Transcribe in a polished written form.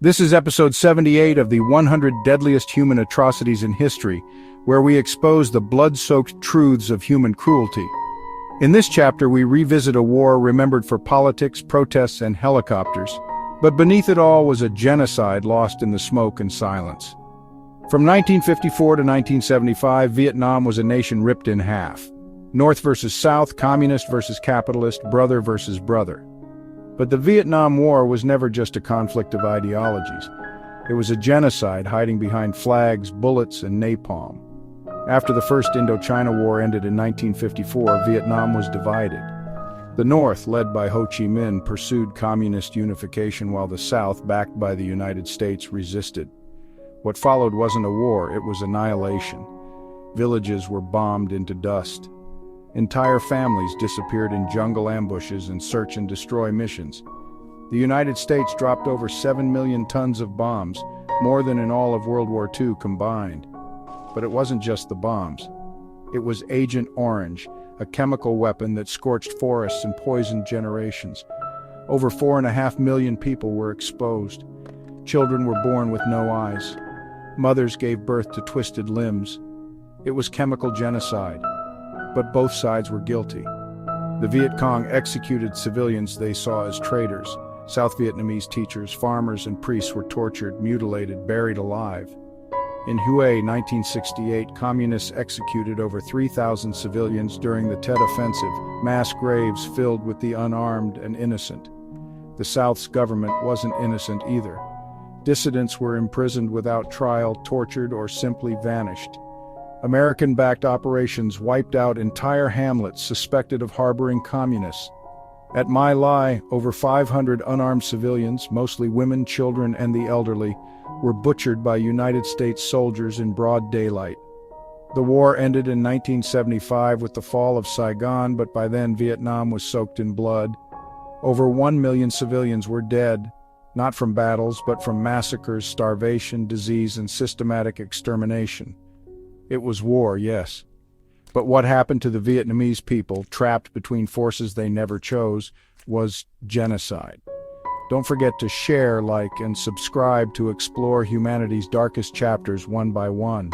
This is episode 78 of the 100 Deadliest Human Atrocities in History, where we expose the blood-soaked truths of human cruelty. In this chapter, we revisit a war remembered for politics, protests, and helicopters, but beneath it all was a genocide lost in the smoke and silence. From 1954 to 1975, Vietnam was a nation ripped in half. North versus South, communist versus capitalist, brother versus brother. But the Vietnam War was never just a conflict of ideologies. It was a genocide hiding behind flags, bullets, and napalm. After the First Indochina War ended in 1954, Vietnam was divided. The North, led by Ho Chi Minh, pursued communist unification while the South, backed by the United States, resisted. What followed wasn't a war, it was annihilation. Villages were bombed into dust. Entire families disappeared in jungle ambushes and search and destroy missions. The United States dropped over 7 million tons of bombs, more than in all of World War II combined. But it wasn't just the bombs. It was Agent Orange, a chemical weapon that scorched forests and poisoned generations. Over 4.5 million people were exposed. Children were born with no eyes. Mothers gave birth to twisted limbs. It was chemical genocide. But both sides were guilty. The Viet Cong executed civilians they saw as traitors. South Vietnamese teachers, farmers, and priests were tortured, mutilated, buried alive. In Hue, 1968, communists executed over 3,000 civilians during the Tet Offensive, mass graves filled with the unarmed and innocent. The South's government wasn't innocent either. Dissidents were imprisoned without trial, tortured, or simply vanished. American-backed operations wiped out entire hamlets suspected of harboring communists. At My Lai, over 500 unarmed civilians, mostly women, children, and the elderly, were butchered by United States soldiers in broad daylight. The war ended in 1975 with the fall of Saigon, but by then Vietnam was soaked in blood. Over 1 million civilians were dead, not from battles, but from massacres, starvation, disease, and systematic extermination. It was war, yes. But what happened to the Vietnamese people, trapped between forces they never chose, was genocide. Don't forget to share, like, and subscribe to explore humanity's darkest chapters one by one.